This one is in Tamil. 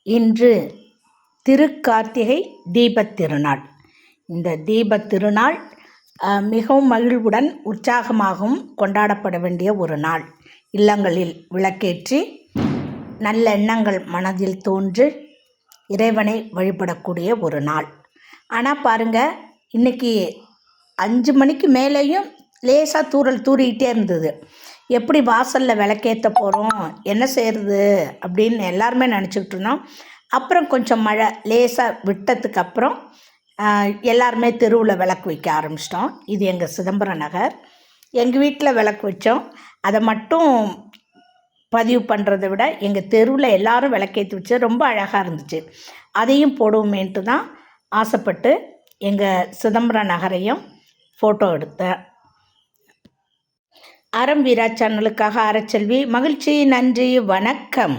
இன்று திருக்கார்த்திகை தீபத் திருநாள். இந்த தீபத் திருநாள் மிகவும் மகிழ்வுடன் உற்சாகமாகவும் கொண்டாடப்பட வேண்டிய ஒரு நாள். இல்லங்களில் விளக்கேற்றி நல்ல எண்ணங்கள் மனதில் தோன்று இறைவனை வழிபடக்கூடிய ஒரு நாள். ஆனால் பாருங்கள், இன்றைக்கி 5 மணிக்கு மேலேயும் லேசாக தூறல் தூறிக்கிட்டே இருந்தது. எப்படி வாசலில் விளக்கேற்ற போகிறோம், என்ன செய்கிறது அப்படின்னு எல்லாருமே நினச்சிக்கிட்டு இருந்தோம். அப்புறம் கொஞ்சம் மழை லேசாக விட்டதுக்கு அப்புறம் எல்லாருமே தெருவில் விளக்கு வைக்க ஆரம்பிச்சிட்டோம். இது எங்கள் சிதம்பரம் நகர். எங்கள் வீட்டில் விளக்கு வச்சோம். அதை மட்டும் பதிவு பண்ணுறதை விட எங்கள் தெருவில் எல்லோரும் விளக்கேற்றி வச்சு ரொம்ப அழகாக இருந்துச்சு. அதையும் போடுவோமேன்ட்டு தான் ஆசைப்பட்டு எங்கள் சிதம்பரம் நகரையும் ஃபோட்டோ எடுத்தேன். அறம் வீரா சேனலுக்காக அறச்செல்வி. மகிழ்ச்சி. நன்றி. வணக்கம்.